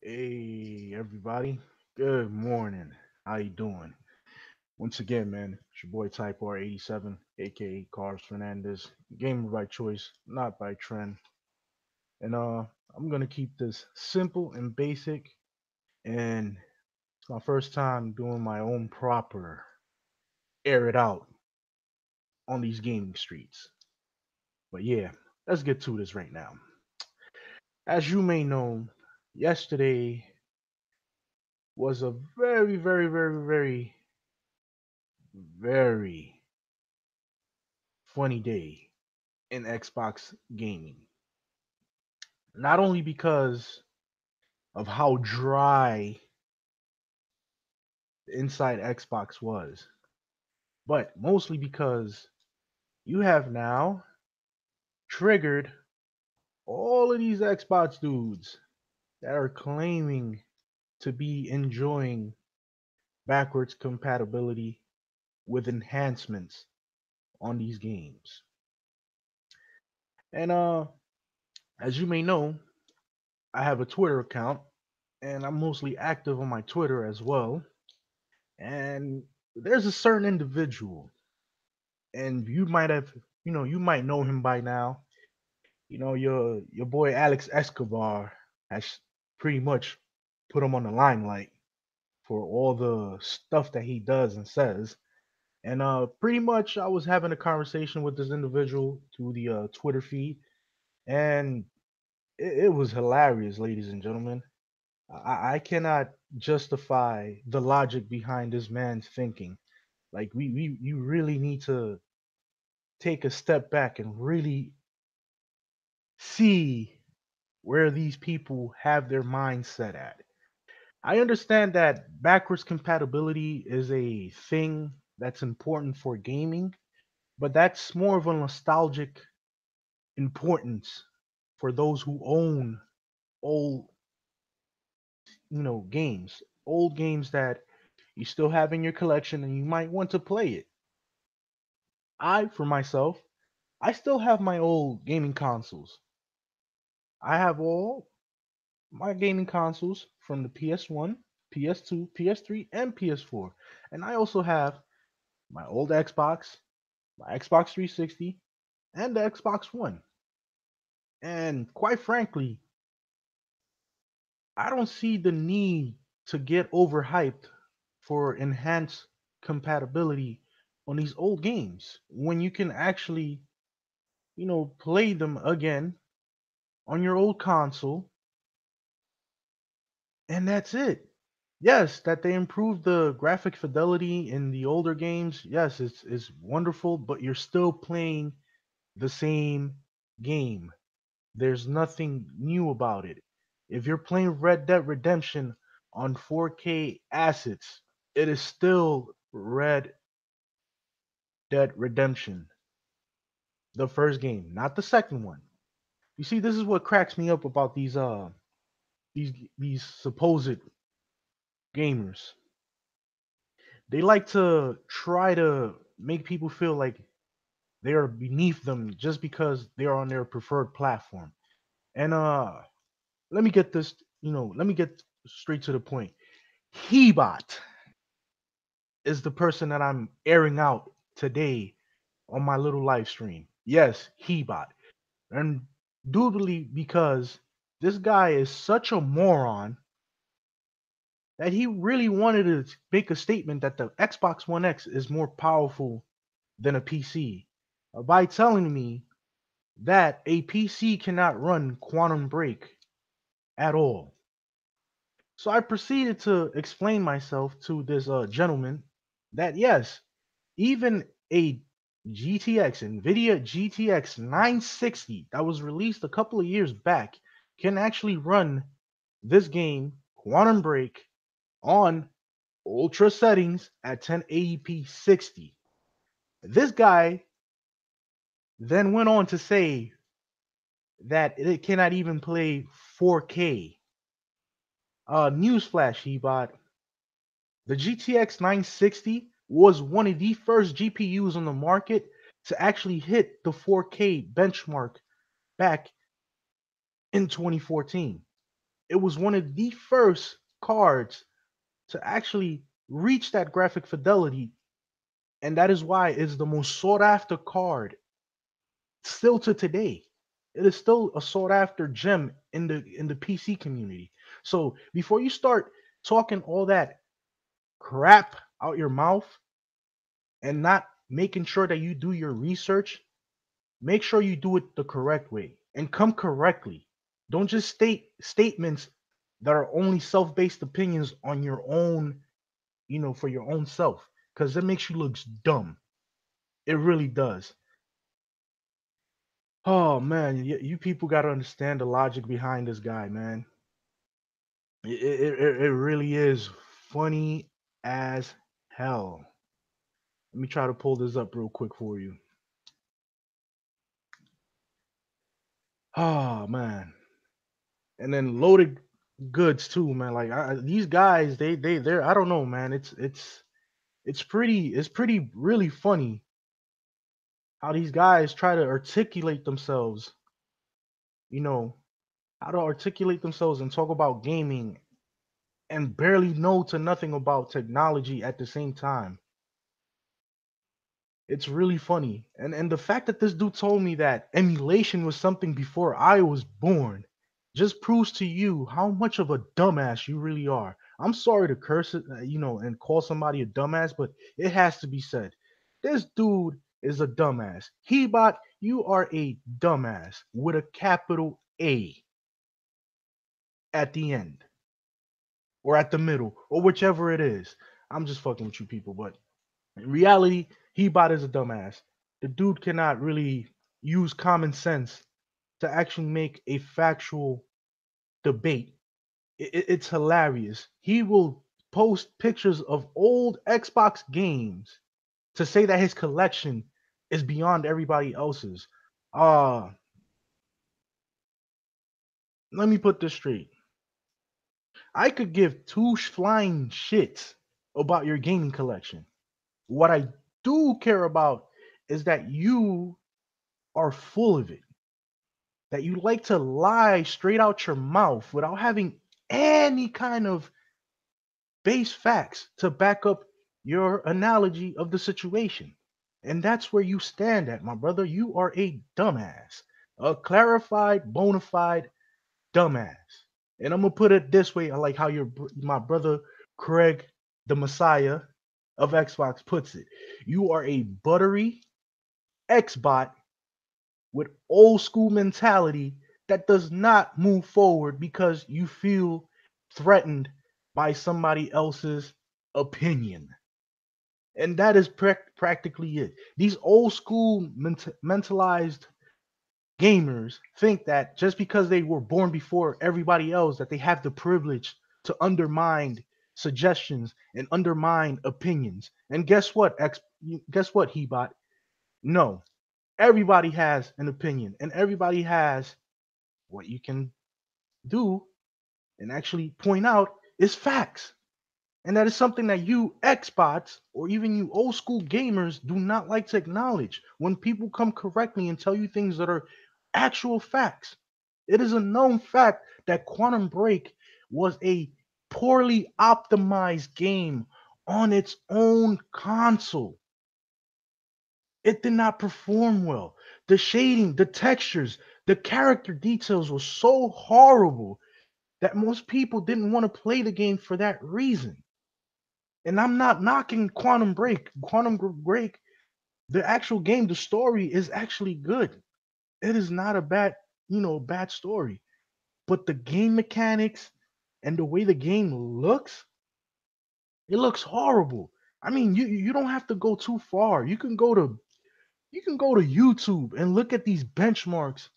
Hey everybody, good morning. How you doing? Once again, man, it's your boy Type R87, aka Carlos Fernandez. Gamer by choice, not by trend. And I'm gonna keep this simple and basic. And it's my first time doing my own proper air it out on these gaming streets. But yeah, let's get to this right now. As you may know, yesterday was a very funny day in Xbox gaming. Not only because of how dry the inside Xbox was, but mostly because you have now triggered all of these Xbox dudes that are claiming to be enjoying backwards compatibility with enhancements on these games. And as you may know, I have a Twitter account and I'm mostly active on my Twitter as well. And there's a certain individual, and you might have, you might know him by now. Your boy Alex Escobar has pretty much put him on the limelight for all the stuff that he does and says. And pretty much, I was having a conversation with this individual through the Twitter feed, and it was hilarious, ladies and gentlemen. I cannot justify the logic behind this man's thinking. Like you really need to take a step back and really see where these people have their mindset at. I understand that backwards compatibility is a thing that's important for gaming, but that's more of a nostalgic importance for those who own old, games, old games that you still have in your collection and you might want to play it. For myself, I still have my old gaming consoles. I have all my gaming consoles from the PS1, PS2, PS3, and PS4. And I also have my old Xbox, my Xbox 360, and the Xbox One. And quite frankly, I don't see the need to get overhyped for enhanced compatibility on these old games when you can actually, play them again on your old console, and that's it. Yes, that they improved the graphic fidelity in the older games. Yes, it's wonderful, but you're still playing the same game. There's nothing new about it. If you're playing Red Dead Redemption on 4K assets, it is still Red Dead Redemption, the first game, not the second one. You see, this is what cracks me up about these supposed gamers. They like to try to make people feel like they are beneath them just because they are on their preferred platform. And let me get this, let me get straight to the point. Hebot is the person that I'm airing out today on my little live stream. Yes, Hebot. And doodly because this guy is such a moron that he really wanted to make a statement that the Xbox One X is more powerful than a PC by telling me that a PC cannot run Quantum Break at all. So I proceeded to explain myself to this gentleman that yes, even a GTX, NVIDIA GTX 960 that was released a couple of years back can actually run this game, Quantum Break, on ultra settings at 1080p 60. This guy then went on to say that it cannot even play 4K. Newsflash, Hebot. The GTX 960 was one of the first GPUs on the market to actually hit the 4K benchmark back in 2014. It was one of the first cards to actually reach that graphic fidelity, and that is why it's the most sought after card still to today. It is still a sought after gem in the PC community. So before you start talking all that crap out your mouth and not making sure that you do your research, make sure you do it the correct way and come correctly. Don't just state statements that are only self-based opinions on your own, for your own self, because it makes you look dumb. It really does. Oh man, you people got to understand the logic behind this guy, man. It really is funny as hell. Let me try to pull this up real quick for you. Oh man, and then loaded goods too, man. Like these guys, they're I don't know, man. It's pretty really funny how these guys try to articulate themselves. You know how to articulate themselves and talk about gaming and barely know to nothing about technology at the same time. It's really funny. And the fact that this dude told me that emulation was something before I was born just proves to you how much of a dumbass you really are. I'm sorry to curse it, and call somebody a dumbass, but it has to be said. This dude is a dumbass. Hebot, you are a dumbass with a capital A at the end or at the middle or whichever it is. I'm just fucking with you people, but in reality, Hebot is a dumbass. The dude cannot really use common sense to actually make a factual debate. It's hilarious. He will post pictures of old Xbox games to say that his collection is beyond everybody else's. Uh, Let me put this straight. I could give two flying shits about your gaming collection. What I do care about is that you are full of it, that you like to lie straight out your mouth without having any kind of base facts to back up your analogy of the situation. And that's where you stand at, my brother. You are a dumbass, a clarified, bona fide dumbass. And I'm gonna put it this way: I like how my brother Craig, the Messiah of Xbox, puts it. You are a buttery Xbot with old school mentality that does not move forward because you feel threatened by somebody else's opinion. And that is practically it. These old school mentalized gamers think that just because they were born before everybody else that they have the privilege to undermine suggestions and undermine opinions. And guess what? Guess what, Hebot? No, everybody has an opinion and everybody has what you can do and actually point out is facts. And that is something that you Xbots or even you old school gamers do not like to acknowledge when people come correctly and tell you things that are actual facts. It is a known fact that Quantum Break was a poorly optimized game on its own console. It did not perform well. The shading, the textures, the character details were so horrible that most people didn't want to play the game for that reason. And I'm not knocking Quantum Break. Break, the actual game, the story is actually good. It is not a bad story. But the game mechanics and the way the game looks, it looks horrible. I mean, you don't have to go too far. You can go to YouTube and look at these benchmarks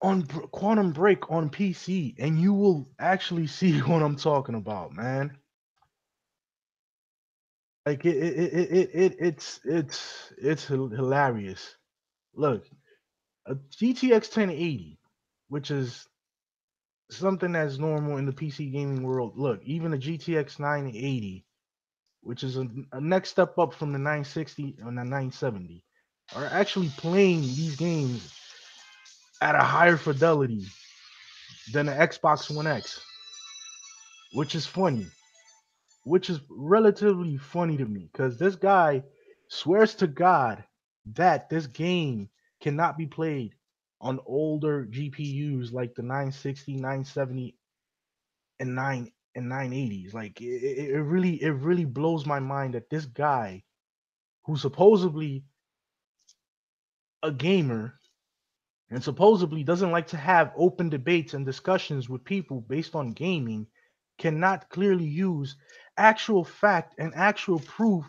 on Quantum Break on PC, and you will actually see what I'm talking about, man. Like it's hilarious. Look, a GTX 1080, which is something that's normal in the PC gaming world. Look, even a GTX 980, which is a next step up from the 960 and the 970, are actually playing these games at a higher fidelity than the Xbox One X, which is funny, which is relatively funny to me because this guy swears to God that this game cannot be played on older GPUs like the 960, 970, and 980s. Like it really blows my mind that this guy who's supposedly a gamer and supposedly doesn't like to have open debates and discussions with people based on gaming cannot clearly use actual fact and actual proof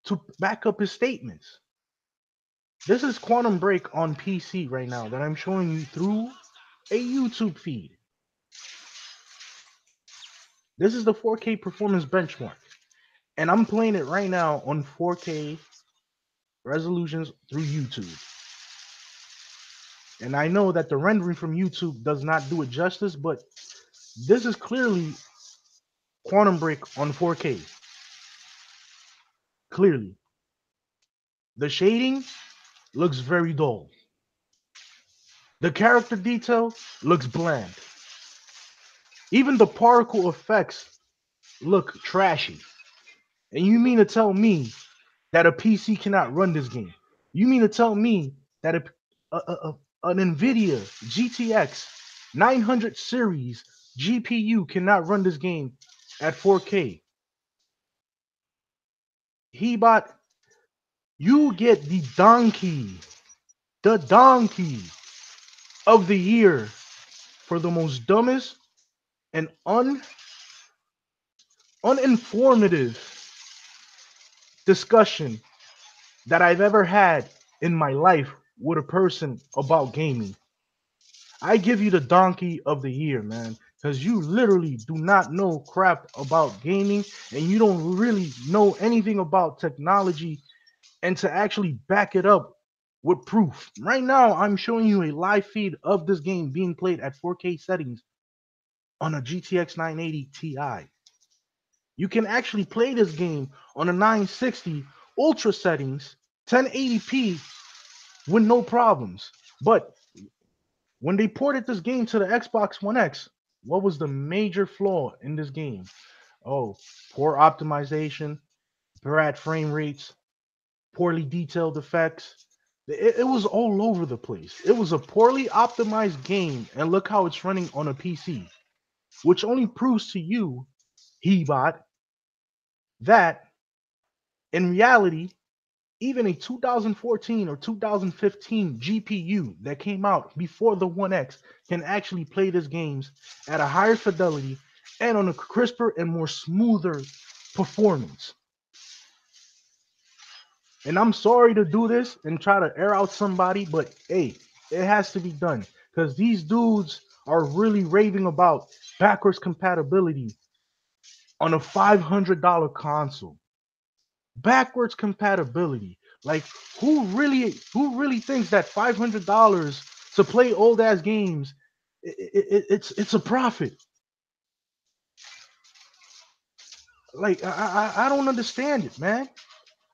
to back up his statements. This is Quantum Break on PC right now that I'm showing you through a YouTube feed. This is the 4K performance benchmark, and I'm playing it right now on 4K resolutions through YouTube. And I know that the rendering from YouTube does not do it justice, but this is clearly Quantum Break on 4K. Clearly, the shading looks very dull. The character detail looks bland. Even the particle effects look trashy. And you mean to tell me that a PC cannot run this game? You mean to tell me that an NVIDIA GTX 900 series GPU cannot run this game at 4K? Hebot, you get the donkey of the year for the most dumbest and uninformative discussion that I've ever had in my life with a person about gaming. I give you the donkey of the year, man, because you literally do not know crap about gaming and you don't really know anything about technology and to actually back it up with proof. Right now, I'm showing you a live feed of this game being played at 4K settings on a GTX 980 Ti. You can actually play this game on a 960 ultra settings, 1080p with no problems. But when they ported this game to the Xbox One X, what was the major flaw in this game? Oh, poor optimization, bad frame rates, poorly detailed effects. It was all over the place. It was a poorly optimized game, and look how it's running on a PC, which only proves to you, Hebot, that in reality, even a 2014 or 2015 GPU that came out before the One X can actually play these games at a higher fidelity and on a crisper and more smoother performance. And I'm sorry to do this and try to air out somebody, but hey, it has to be done because these dudes are really raving about backwards compatibility on a $500 console. Backwards compatibility. Like who really thinks that $500 to play old ass games it's a profit? Like I don't understand it, man.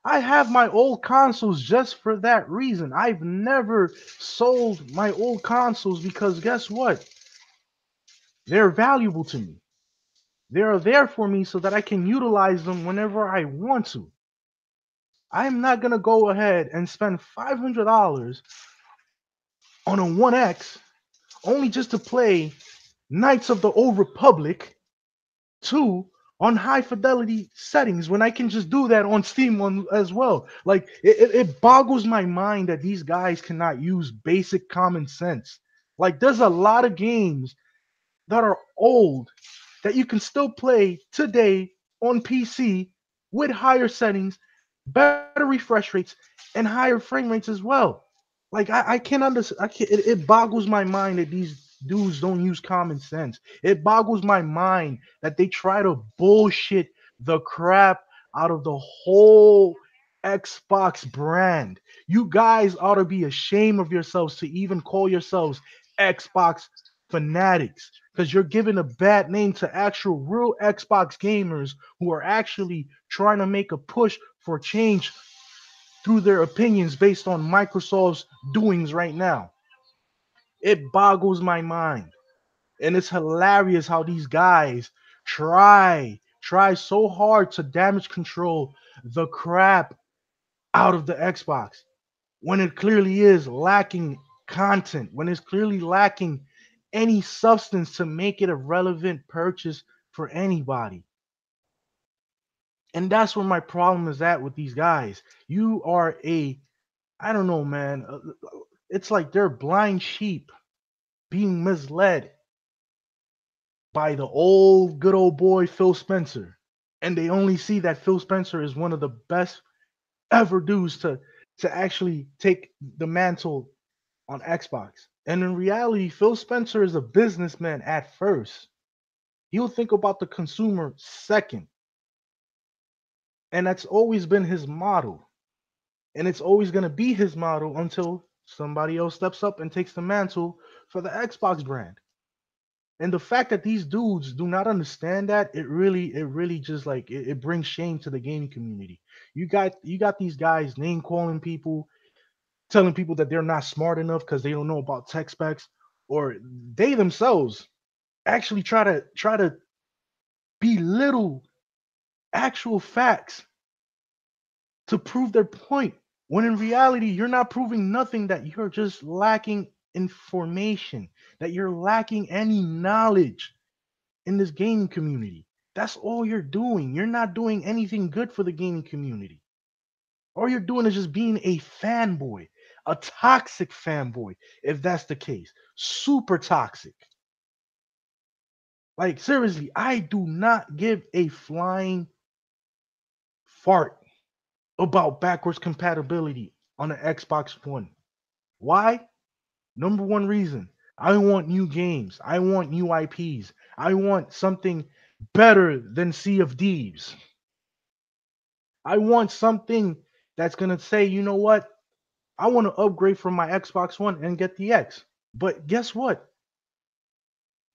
I have my old consoles just for that reason. I've never sold my old consoles because guess what? They're valuable to me. They're there for me so that I can utilize them whenever I want to. I'm not gonna go ahead and spend $500 on a 1X only just to play Knights of the Old Republic 2 on high fidelity settings when I can just do that on Steam as well. Like it boggles my mind that these guys cannot use basic common sense. Like there's a lot of games that are old that you can still play today on PC with higher settings, better refresh rates, and higher frame rates as well. Like I can't understand. It boggles my mind that these dudes don't use common sense. It boggles my mind that they try to bullshit the crap out of the whole Xbox brand. You guys ought to be ashamed of yourselves to even call yourselves Xbox fanatics because you're giving a bad name to actual real Xbox gamers who are actually trying to make a push for change through their opinions based on Microsoft's doings right now. It boggles my mind. And it's hilarious how these guys try so hard to damage control the crap out of the Xbox when it clearly is lacking content, when it's clearly lacking any substance to make it a relevant purchase for anybody. And that's where my problem is at with these guys. You are a, I don't know, man. It's like they're blind sheep being misled by the old good old boy Phil Spencer. And they only see that Phil Spencer is one of the best ever dudes to actually take the mantle on Xbox. And in reality, Phil Spencer is a businessman at first. He'll think about the consumer second. And that's always been his model. And it's always going to be his model until somebody else steps up and takes the mantle for the Xbox brand. And the fact that these dudes do not understand that, it really just like it brings shame to the gaming community. You got these guys name calling people, telling people that they're not smart enough because they don't know about tech specs, or they themselves actually try to belittle actual facts to prove their point. When in reality, you're not proving nothing, that you're just lacking information, that you're lacking any knowledge in this gaming community. That's all you're doing. You're not doing anything good for the gaming community. All you're doing is just being a fanboy, a toxic fanboy, if that's the case. Super toxic. Like, seriously, I do not give a flying fart about backwards compatibility on the Xbox One. Why? Number one reason, I want new games. I want new IPs. I want something better than Sea of Thieves. I want something that's going to say, you know what? I want to upgrade from my Xbox One and get the X. But guess what?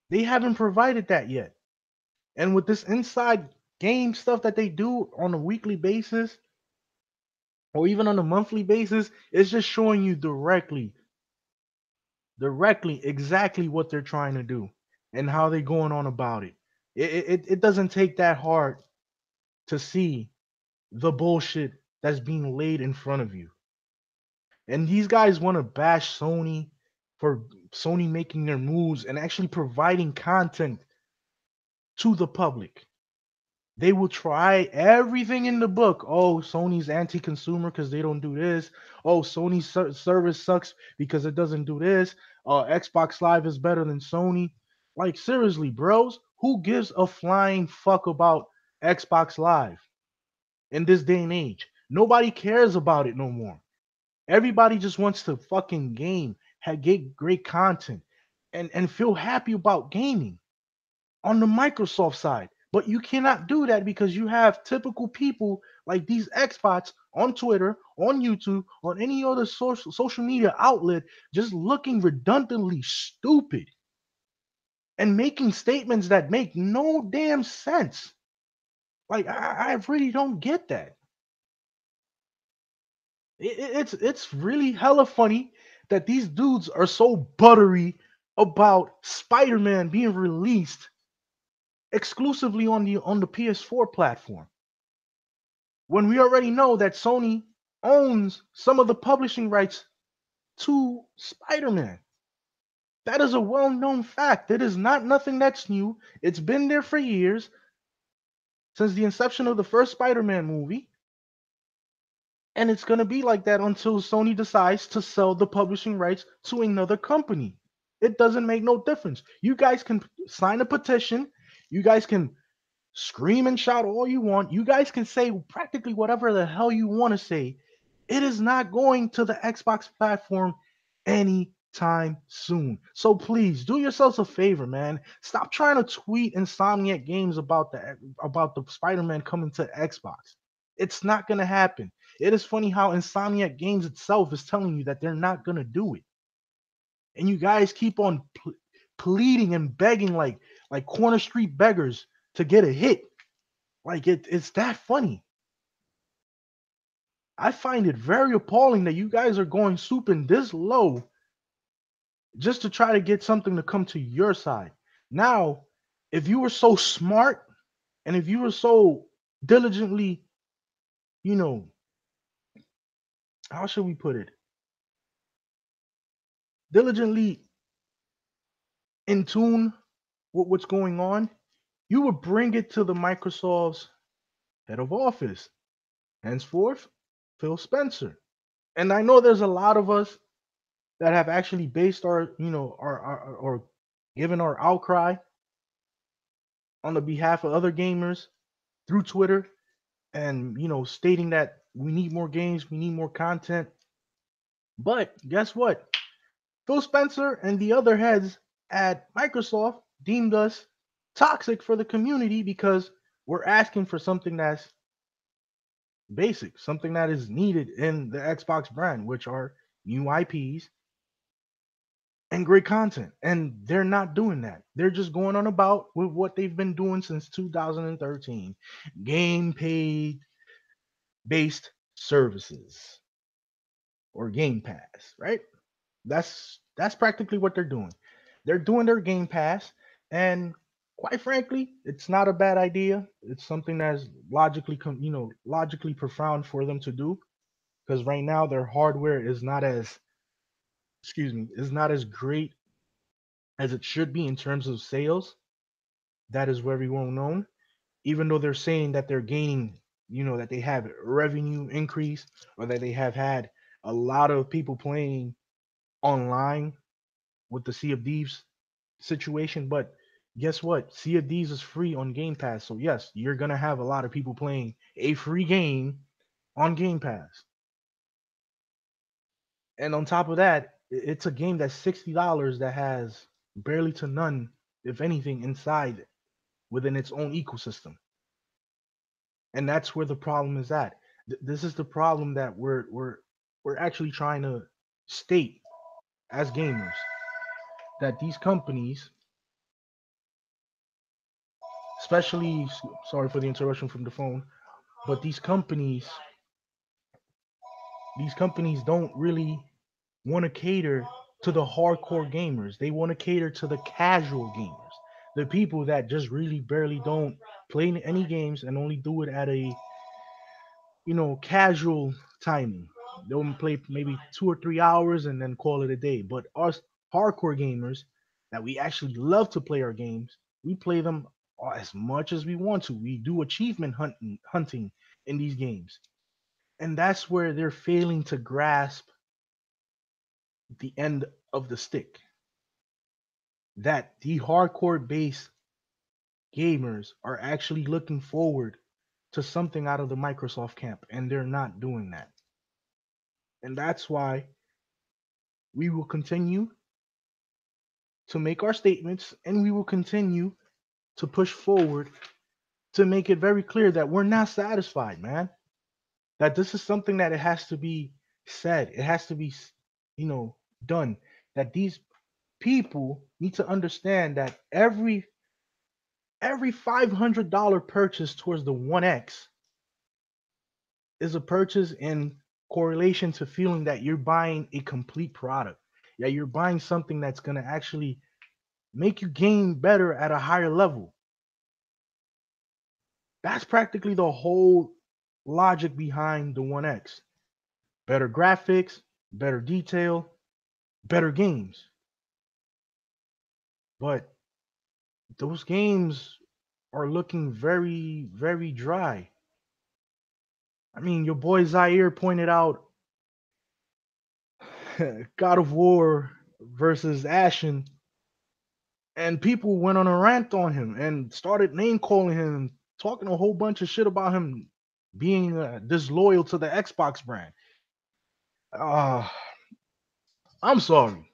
They haven't provided that yet. And with this inside game stuff that they do on a weekly basis or even on a monthly basis, it's just showing you directly exactly what they're trying to do and how they're going on about it. It doesn't take that hard to see the bullshit that's being laid in front of you. And these guys want to bash Sony for Sony making their moves and actually providing content to the public. They will try everything in the book. Oh, Sony's anti-consumer because they don't do this. Oh, Sony's service sucks because it doesn't do this. Xbox Live is better than Sony. Like, seriously, bros, who gives a flying fuck about Xbox Live in this day and age? Nobody cares about it no more. Everybody just wants to fucking game, get great content, and feel happy about gaming on the Microsoft side. But you cannot do that because you have typical people like these Xbots on Twitter, on YouTube, on any other social media outlet just looking redundantly stupid and making statements that make no damn sense. Like, I really don't get that. It's really hella funny that these dudes are so buttery about Spider-Man being released exclusively on the PS4 platform, when we already know that Sony owns some of the publishing rights to Spider-Man. That is a well-known fact. It is not nothing that's new. It's been there for years, since the inception of the first Spider-Man movie. And it's going to be like that until Sony decides to sell the publishing rights to another company. It doesn't make no difference. You guys can sign a petition. You guys can scream and shout all you want. You guys can say practically whatever the hell you want to say. It is not going to the Xbox platform anytime soon. So please do yourselves a favor, man. Stop trying to tweet Insomniac Games about the Spider-Man coming to Xbox. It's not gonna happen. It is funny how Insomniac Games itself is telling you that they're not gonna do it, and you guys keep on pleading and begging like corner street beggars to get a hit. Like, it's that funny. I find it very appalling that you guys are going stooping this low just to try to get something to come to your side. Now, if you were so smart and if you were so diligently, you know, how should we put it? Diligently in tune with what's going on, you would bring it to the Microsoft's head of office, henceforth, Phil Spencer. And I know there's a lot of us that have actually based our, or given our outcry on the behalf of other gamers through Twitter and, stating that we need more games, we need more content. But guess what? Phil Spencer and the other heads at Microsoft deemed us toxic for the community because we're asking for something that's basic, something that is needed in the Xbox brand, which are new IPs and great content. And they're not doing that. They're just going on about with what they've been doing since 2013. Game paid based services or Game Pass, right? That's practically what they're doing. They're doing their Game Pass, and quite frankly, it's not a bad idea. It's something that's logically profound for them to do because right now their hardware is not as is not as great as it should be in terms of sales. That is very well known. Even though they're saying that they're gaining, that they have revenue increase or that they have had a lot of people playing online with the Sea of Thieves situation. But guess what? Sea of Thieves is free on Game Pass. So yes, you're gonna have a lot of people playing a free game on Game Pass. And on top of that, it's a game that's $60 that has barely to none, if anything, inside within its own ecosystem. And that's where the problem is at. This is the problem that we're actually trying to state as gamers that these companies, especially sorry for the interruption from the phone, but these companies don't really want to cater to the hardcore gamers. They want to cater to the casual gamers, the people that just really barely don't play any games and only do it at a casual timing. They'll play maybe 2 or 3 hours and then call it a day. But us hardcore gamers that we actually love to play our games, we play them as much as we want to. We do achievement hunting in these games. And that's where they're failing to grasp the end of the stick. That the hardcore base gamers are actually looking forward to something out of the Microsoft camp, and they're not doing that. And that's why we will continue to make our statements and we will continue to push forward to make it very clear that we're not satisfied, man. That this is something that it has to be said, it has to be, done. That these people need to understand that every $500 purchase towards the One X is a purchase in correlation to feeling that you're buying a complete product. Yeah, you're buying something that's gonna actually make you game better at a higher level. That's practically the whole logic behind the One X. Better graphics, better detail, better games. But those games are looking very, very dry. I mean, your boy Zaire pointed out God of War versus Ashen, and people went on a rant on him and started name calling him, talking a whole bunch of shit about him being disloyal to the Xbox brand. Uh, I'm sorry.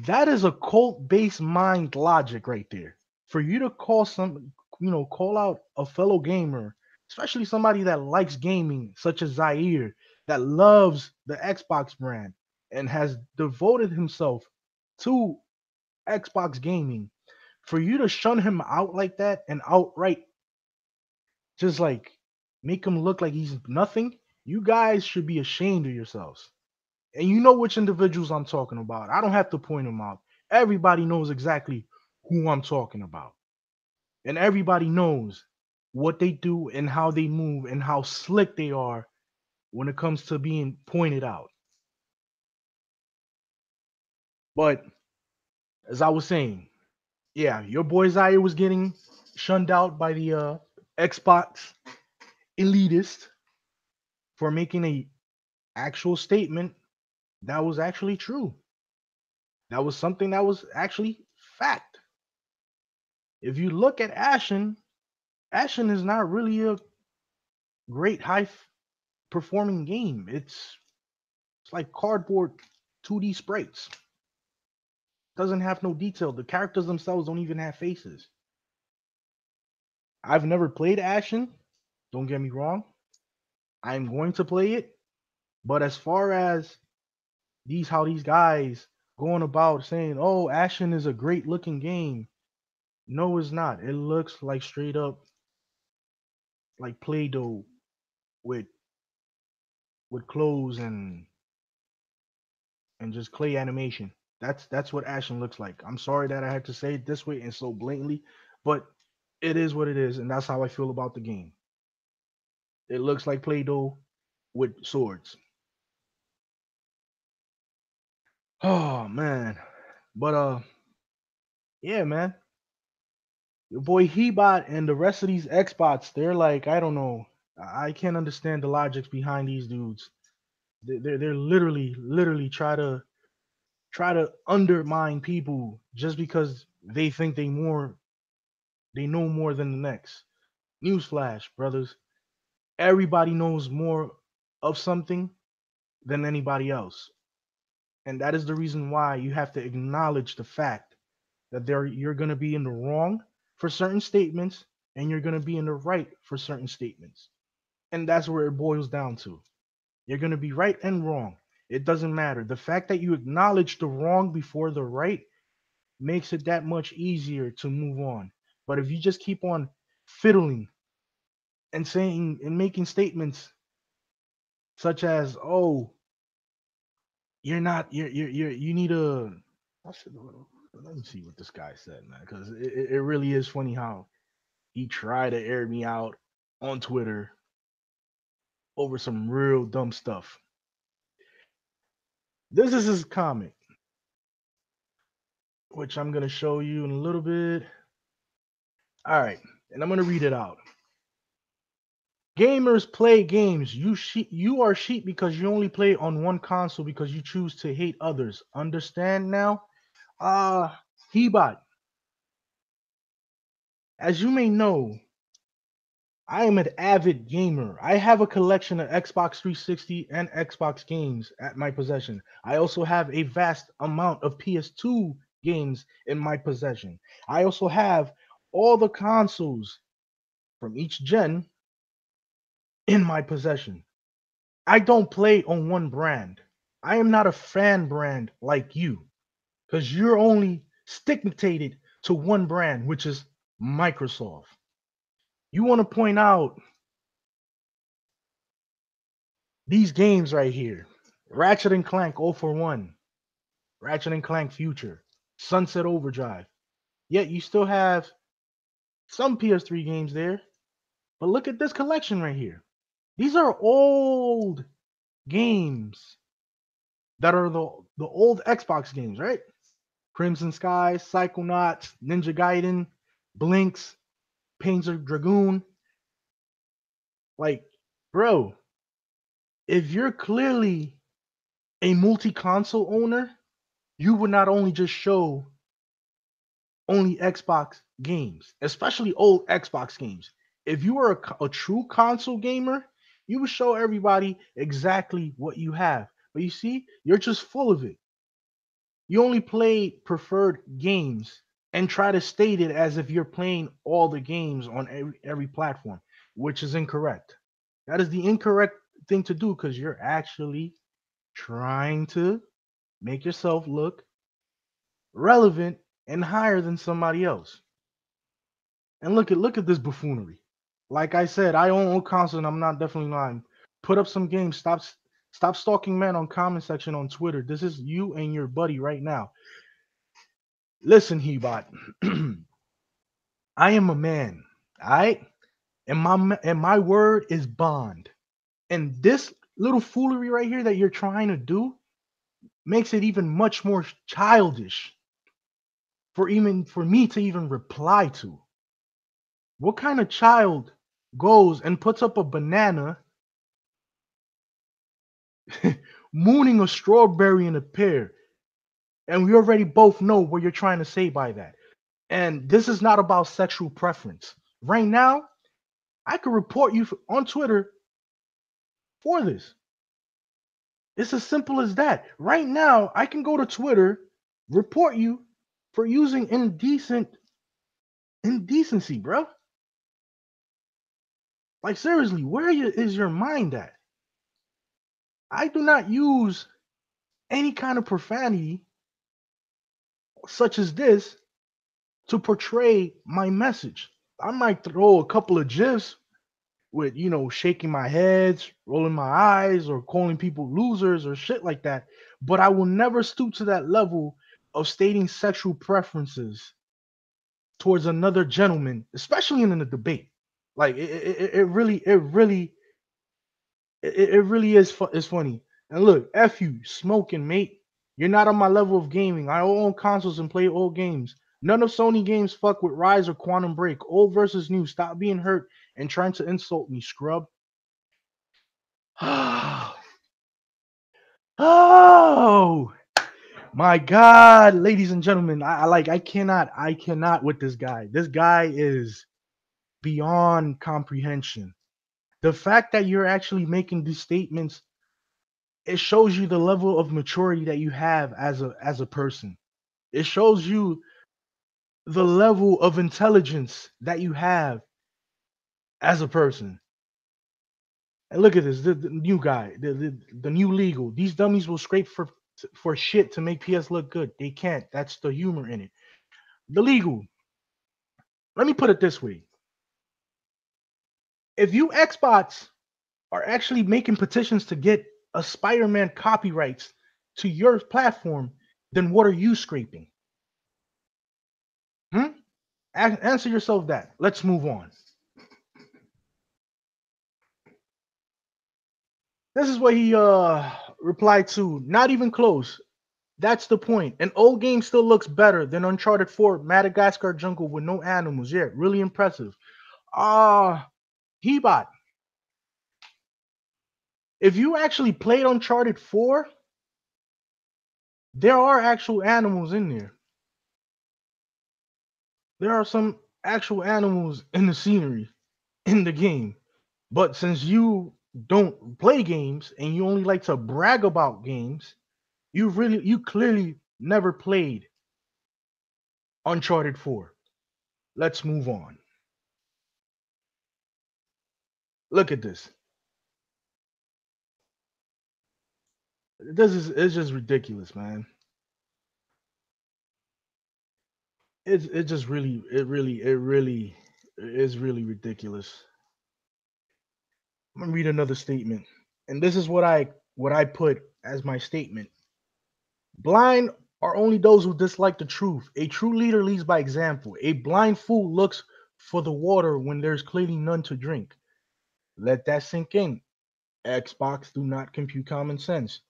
That is a cult based mind logic right there. For you to call out a fellow gamer, especially somebody that likes gaming, such as Zaire, that loves the Xbox brand and has devoted himself to Xbox gaming, for you to shun him out like that and outright just like make him look like he's nothing, you guys should be ashamed of yourselves. And you know which individuals I'm talking about. I don't have to point them out. Everybody knows exactly who I'm talking about. And everybody knows what they do and how they move and how slick they are when it comes to being pointed out. But as I was saying, yeah, your boy Zaire was getting shunned out by the Xbox elitist for making a actual statement that was actually true. That was something that was actually fact. If you look at Ashen, Ashen is not really a great performing game. It's like cardboard 2D sprites. Doesn't have no detail. The characters themselves don't even have faces. I've never played Ashen. Don't get me wrong. I'm going to play it. But as far as how these guys going about saying, "Oh, Ashen is a great looking game," no, it's not. It looks like straight up like Play-Doh with clothes and just clay animation. That's what Ashen looks like. I'm sorry that I had to say it this way and so blatantly, but it is what it is, and that's how I feel about the game. It looks like Play-Doh with swords. Oh man. But yeah, man. Your boy Hebot and the rest of these Xbots, they're like, I don't know. I can't understand the logics behind these dudes. They're literally try to undermine people just because they think they know more than the next. Newsflash, brothers. Everybody knows more of something than anybody else. And that is the reason why you have to acknowledge the fact that you're going to be in the wrong for certain statements and you're going to be in the right for certain statements. And that's where it boils down to. You're going to be right and wrong. It doesn't matter. The fact that you acknowledge the wrong before the right makes it that much easier to move on. But if you just keep on fiddling and saying and making statements such as, "Oh, you need a," I should, let me see what this guy said, man, because it really is funny how he tried to air me out on Twitter over some real dumb stuff. This is his comment, which I'm gonna show you in a little bit. All right, and I'm gonna read it out. Gamers play games. You are sheep because you only play on one console because you choose to hate others. Understand now? Hebot, as you may know, I am an avid gamer. I have a collection of Xbox 360 and Xbox games at my possession. I also have a vast amount of PS2 games in my possession. I also have all the consoles from each gen in my possession. I don't play on one brand. I am not a fan brand like you because you're only stigmatized to one brand, which is Microsoft. You want to point out these games right here: Ratchet and Clank 0 for 1, Ratchet and Clank Future, Sunset Overdrive. Yet you still have some PS3 games there. But look at this collection right here. These are old games that are the old Xbox games, right? Crimson Skies, Psychonauts, Ninja Gaiden, Blinks, Panzer Dragoon. Like, bro, if you're clearly a multi-console owner, you would not only just show only Xbox games, especially old Xbox games. If you were a true console gamer, you would show everybody exactly what you have. But you see, you're just full of it. You only play preferred games and try to state it as if you're playing all the games on every platform, which is incorrect. That is the incorrect thing to do because you're actually trying to make yourself look relevant and higher than somebody else. And look at this buffoonery. Like I said, I own console and I'm not definitely lying. Put up some games. Stop stalking men on comment section on Twitter. This is you and your buddy right now. Listen, Hebot. I am a man, alright? And my word is bond. And this little foolery right here that you're trying to do makes it even much more childish for me to even reply to. What kind of child goes and puts up a banana, mooning a strawberry and a pear? And we already both know what you're trying to say by that. And this is not about sexual preference. Right now, I could report you on Twitter for this. It's as simple as that. Right now, I can go to Twitter, report you for using indecency, bro. Like seriously, is your mind at? I do not use any kind of profanity such as this to portray my message. I might throw a couple of gifs with, shaking my heads, rolling my eyes, or calling people losers or shit like that. But I will never stoop to that level of stating sexual preferences towards another gentleman, especially in a debate. Like it really is funny. And look, f you, smoking mate. You're not on my level of gaming. I own consoles and play old games. None of Sony games fuck with Rise or Quantum Break. Old versus new. Stop being hurt and trying to insult me, scrub. Oh my God, ladies and gentlemen, I cannot with this guy. This guy is beyond comprehension. The fact that you're actually making these statements, it shows you the level of maturity that you have as a person. It shows you the level of intelligence that you have as a person. And look at this, the new guy, the new legal. These dummies will scrape for shit to make PS look good. They can't. That's the humor in it. The legal. Let me put it this way: if you Xbox are actually making petitions to get a Spider-Man copyrights to your platform, then what are you scraping? Hmm? Answer yourself that. Let's move on. This is what he replied to. Not even close. That's the point. An old game still looks better than Uncharted 4 Madagascar Jungle with no animals. Yeah, really impressive. Hebot, if you actually played Uncharted 4, there are actual animals in there. There are some actual animals in the scenery in the game. But since you don't play games and you only like to brag about games, you clearly never played Uncharted 4. Let's move on. Look at this. This is It's just ridiculous, man. It just really it really is really ridiculous. I'm gonna read another statement. And this is what I put as my statement. Blind are only those who dislike the truth. A true leader leads by example. A blind fool looks for the water when there's clearly none to drink. Let that sink in. Xbox do not compute common sense.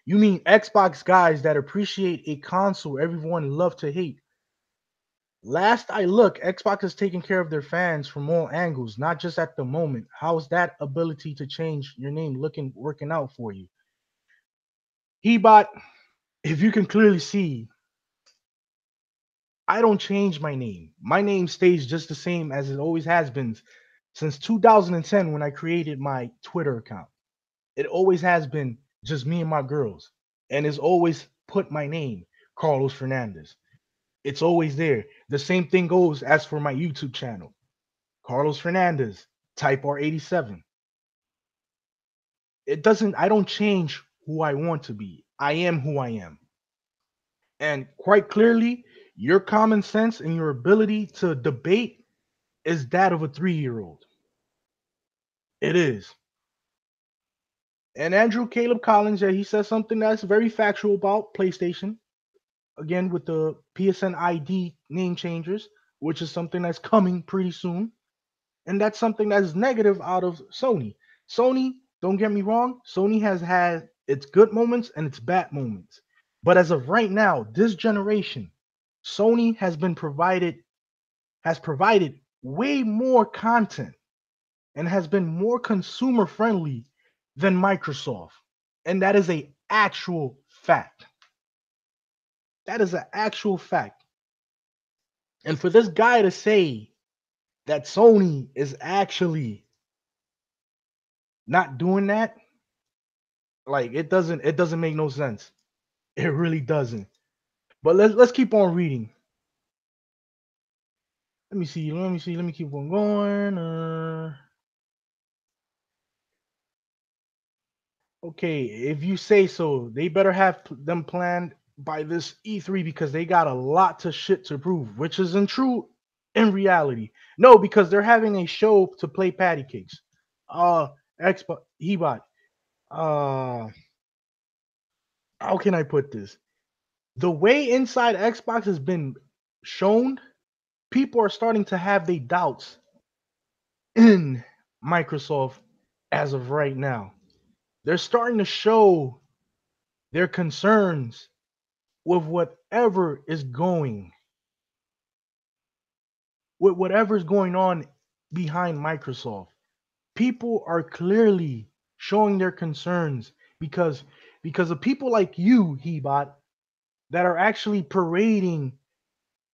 You mean Xbox guys that appreciate a console everyone love to hate? Last I look, Xbox is taking care of their fans from all angles, not just at the moment. How's that ability to change your name looking working out for you? Hebot, if you can clearly see, I don't change my name. My name stays just the same as it always has been since 2010 when I created my Twitter account. It always has been just me and my girls. And it's always put my name, Carlos Fernandez. It's always there. The same thing goes as for my YouTube channel, Carlos Fernandez, Type R87. I don't change who I want to be. I am who I am. And quite clearly, your common sense and your ability to debate is that of a 3-year-old. It is. And Andrew Caleb Collins, yeah, he says something that's very factual about PlayStation. again with the PSN ID name changes, which is something that's coming pretty soon. And that's something that's negative out of Sony. Sony, don't get me wrong, Sony has had its good moments and its bad moments. But as of right now, this generation, Sony has provided way more content and has been more consumer friendly than Microsoft. And that is a actual fact. That is an actual fact. And for this guy to say that Sony is actually not doing that, like it doesn't make no sense. It really doesn't. But let's keep on reading. Let me see. Let me see. Let me keep on going. Okay, if you say so, they better have them planned by this E3 because they got a lot to shit to prove, which isn't true in reality. No, because they're having a show to play patty cakes. Xbox Hebot. Uh, how can I put this? The way inside Xbox has been shown, people are starting to have their doubts in Microsoft as of right now. They're starting to show their concerns with whatever's going on behind Microsoft. People are clearly showing their concerns because of people like you, Hebot, that are actually parading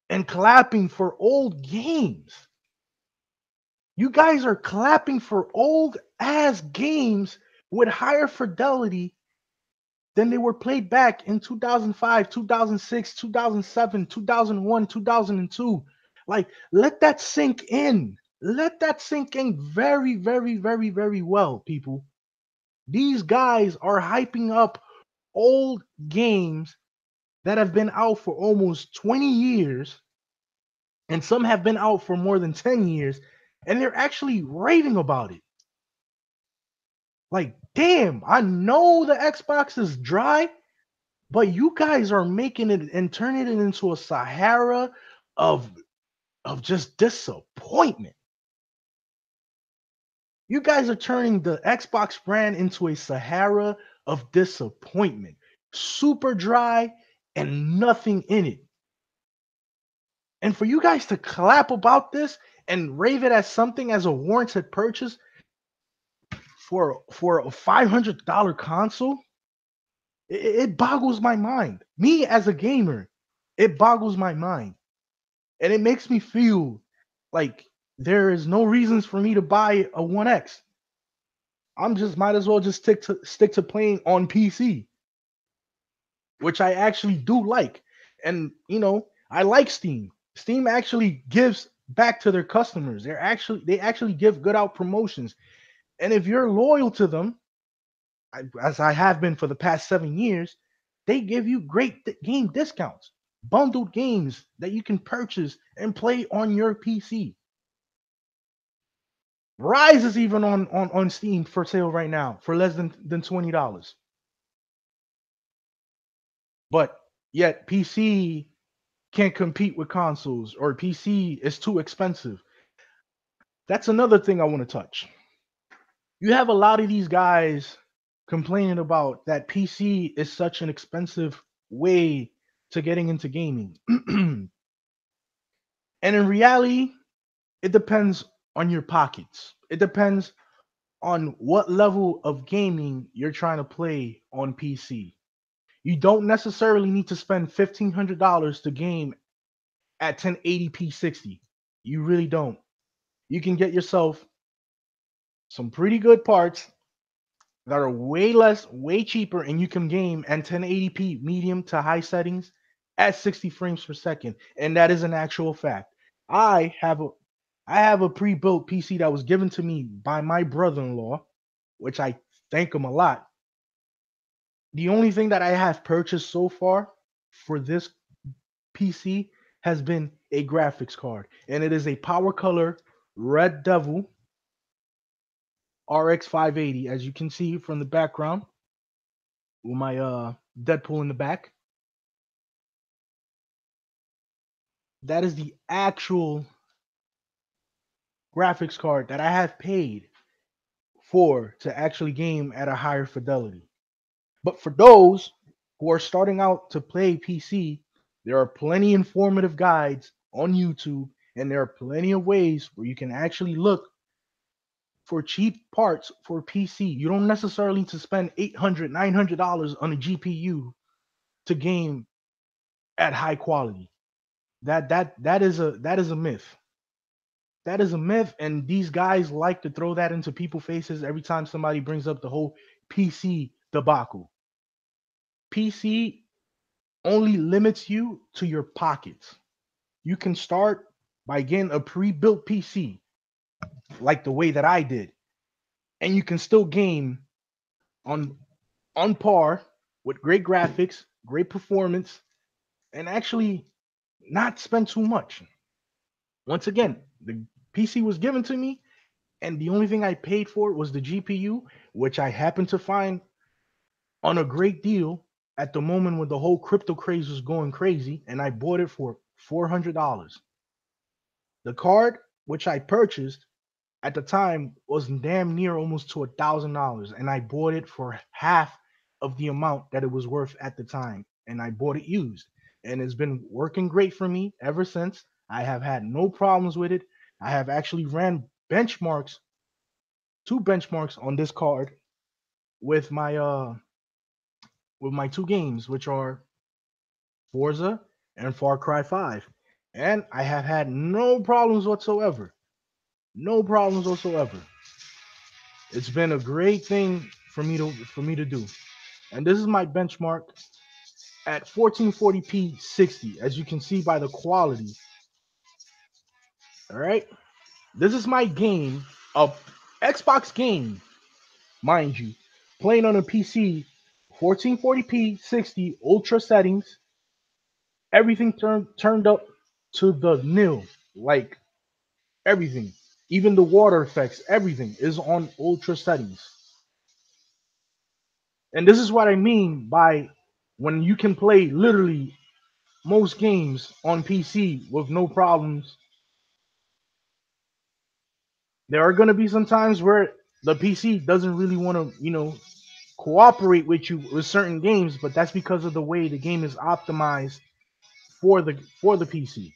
and clapping for old games. You guys are clapping for old ass games with higher fidelity than they were played back in 2005, 2006, 2007, 2001, 2002. Like, let that sink in. Let that sink in very, very, very, very well, people. These guys are hyping up old games that have been out for almost 20 years, and some have been out for more than 10 years, and they're actually raving about it. Like, damn, I know the Xbox is dry, but you guys are making it and turning it into a Sahara of just disappointment. You guys are turning the Xbox brand into a Sahara of disappointment. Super dry and nothing in it. And for you guys to clap about this and rave it as something as a warranted purchase for a $500 console, it boggles my mind. Me as a gamer, it boggles my mind. And it makes me feel like there is no reasons for me to buy a One X. I'm just might as well just stick to playing on PC, which I actually do like. And I like Steam. Steam actually gives back to their customers. They actually give good out promotions. And if you're loyal to them, as I have been for the past 7 years, they give you great game discounts, bundled games that you can purchase and play on your PC. Rise is even on Steam for sale right now for less than $20. But yet PC can't compete with consoles or PC is too expensive. That's another thing I want to touch. You have a lot of these guys complaining about that PC is such an expensive way to getting into gaming. And in reality, it depends on your pockets. It depends on what level of gaming you're trying to play on PC. You don't necessarily need to spend $1,500 to game at 1080p 60. You really don't. You can get yourself some pretty good parts that are way less, way cheaper, and you can game at 1080p medium to high settings at 60 frames per second. And that is an actual fact. I have a I have a pre-built PC that was given to me by my brother-in-law, which I thank him a lot. The only thing that I have purchased so far for this PC has been a graphics card, and it is a Power Color Red Devil RX 580, as you can see from the background with my Deadpool in the back. That is the actual graphics card that I have paid for to actually game at a higher fidelity. But for those who are starting out to play PC, there are plenty informative guides on YouTube, and there are plenty of ways where you can actually look for cheap parts for PC. You don't necessarily need to spend $800, $900 on a GPU to game at high quality. That is a myth. That is a myth, and these guys like to throw that into people's faces every time somebody brings up the whole PC debacle. PC only limits you to your pockets. You can start by getting a pre-built PC, like the way that I did, and you can still game on on par with great graphics, great performance, and actually not spend too much. Once again, the PC was given to me, and the only thing I paid for was the GPU, which I happened to find on a great deal at the moment when the whole crypto craze was going crazy, and I bought it for $400. The card, which I purchased at the time, was damn near almost to $1,000, and I bought it for half of the amount that it was worth at the time, and I bought it used, and it's been working great for me ever since. I have had no problems with it. I have actually ran benchmarks, two benchmarks on this card with my two games, which are Forza and Far Cry 5. And I have had no problems whatsoever. No problems whatsoever. It's been a great thing for me to do. And this is my benchmark at 1440p 60, as you can see by the quality. All right. This is my game, a Xbox game, mind you, playing on a PC, 1440p 60 ultra settings, everything turned up to the nil, like everything, even the water effects, everything is on ultra settings. And this is what I mean by when you can play literally most games on PC with no problems. There are going to be some times where the PC doesn't really want to, cooperate with you with certain games, but that's because of the way the game is optimized for the PC.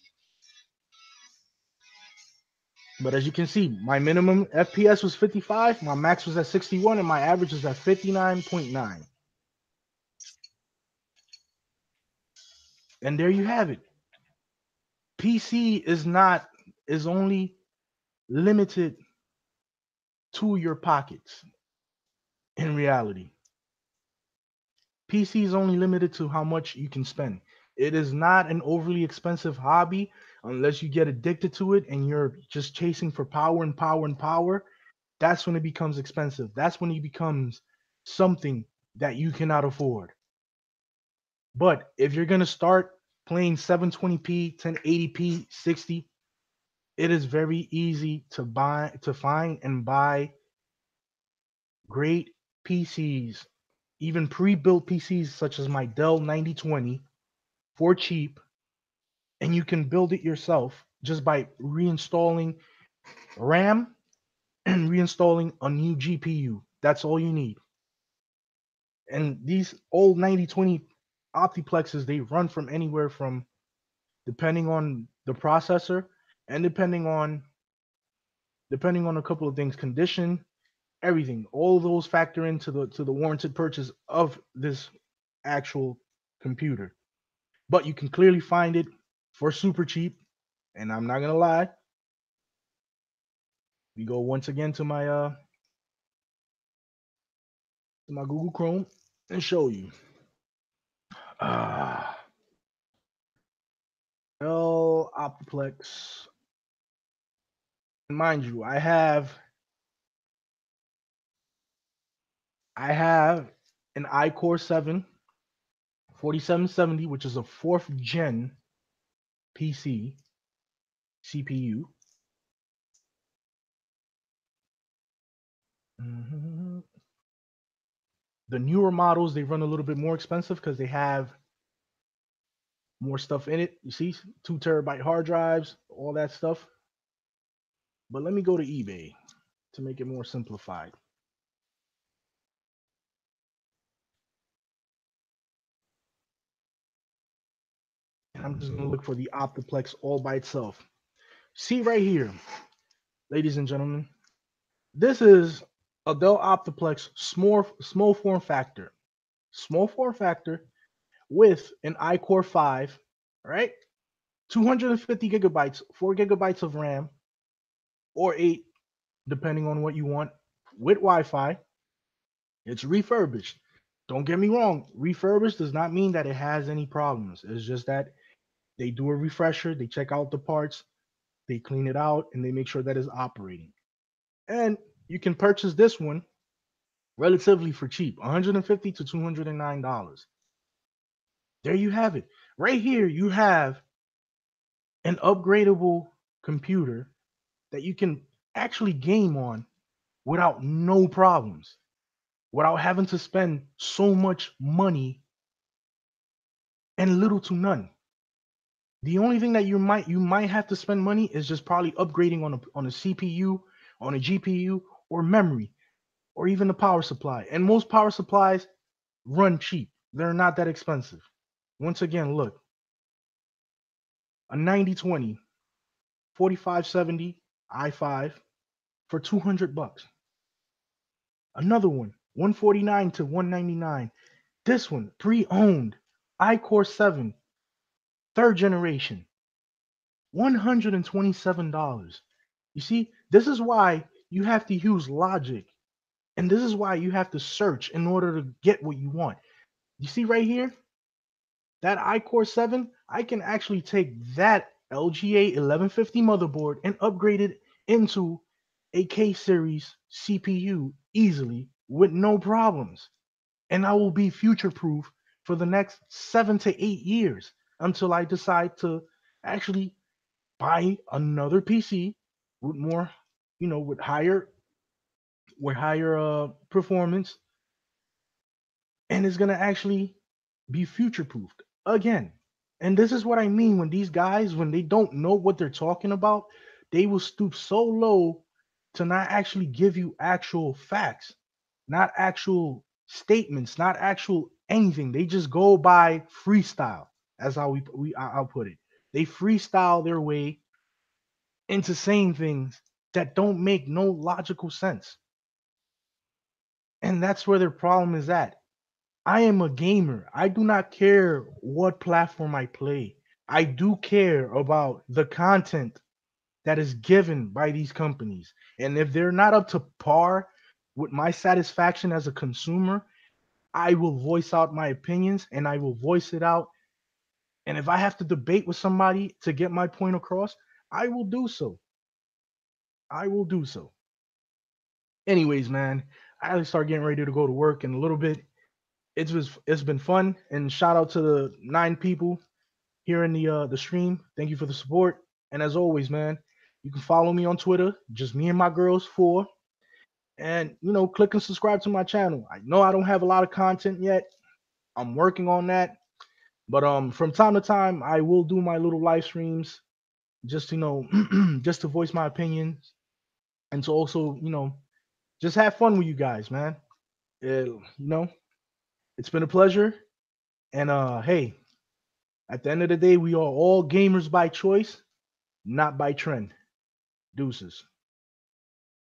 But as you can see, my minimum FPS was 55, my max was at 61, and my average was at 59.9. And there you have it. PC is only limited to your pockets in reality. PC is only limited to how much you can spend. It is not an overly expensive hobby unless you get addicted to it and you're just chasing for power and power and power. That's when it becomes expensive. That's when it becomes something that you cannot afford. But if you're going to start playing 720p, 1080p, 60, it is very easy to find and buy great PCs, even pre-built PCs such as my Dell 9020 for cheap, and you can build it yourself just by reinstalling RAM and reinstalling a new GPU. That's all you need. And these old 9020 Optiplexes, they run from anywhere from, depending on the processor and depending on a couple of things, condition, everything. All those factor into the warranted purchase of this actual computer. But you can clearly find it for super cheap. And I'm not gonna lie, we go once again to my Google Chrome and show you. Ah, L Optiplex. Mind you, I have an iCore 7 4770, which is a fourth gen PC CPU. Mhm. The newer models, they run a little bit more expensive because they have More stuff in it. You see, 2 terabyte hard drives, all that stuff. But let me go to eBay to make it more simplified. And I'm just gonna look for the Optiplex all by itself. See right here, ladies and gentlemen, this is a Dell Optiplex small form factor. Small form factor with an iCore 5, right? 250 gigabytes, 4 gigabytes of RAM, or 8, depending on what you want, with Wi Fi. It's refurbished. Don't get me wrong, refurbished does not mean that it has any problems. It's just that they do a refresher, they check out the parts, they clean it out, and they make sure that it's operating. And you can purchase this one relatively for cheap, $150 to $209. There you have it. Right here, you have an upgradable computer that you can actually game on without no problems, without having to spend so much money and little to none. The only thing that you might have to spend money is just probably upgrading on a CPU, on a GPU, or memory, or even the power supply. And most power supplies run cheap. They're not that expensive. Once again, look, a 9020, 4570 i5 for $200. Another one, 149 to 199. This one, pre-owned, iCore 7, third generation, $127. You see, this is why you have to use logic, and this is why you have to search in order to get what you want. You see right here, that iCore 7, I can actually take that LGA 1150 motherboard and upgrade it into a K series CPU easily with no problems. And I will be future proof for the next 7 to 8 years until I decide to actually buy another PC with more, with higher performance, and it's gonna actually be future proofed again. And this is what I mean when these guys, when they don't know what they're talking about, they will stoop so low to not actually give you actual facts, not actual statements, not actual anything. They just go by freestyle, as how I'll put it. They freestyle their way into saying things that don't make no logical sense. And that's where their problem is at. I am a gamer. I do not care what platform I play. I do care about the content that is given by these companies. And if they're not up to par with my satisfaction as a consumer, I will voice out my opinions and I will voice it out. And if I have to debate with somebody to get my point across, I will do so. I will do so. Anyways, man, I gotta start getting ready to go to work in a little bit. It's been fun, and shout out to the 9 people here in the stream. Thank you for the support. And as always, man, you can follow me on Twitter, just me and my girls 4, and click and subscribe to my channel. I know I don't have a lot of content yet. I'm working on that, but from time to time I will do my little live streams, just just to voice my opinions and to also just have fun with you guys, man. It's been a pleasure, and hey, at the end of the day, we are all gamers by choice, not by trend. Deuces.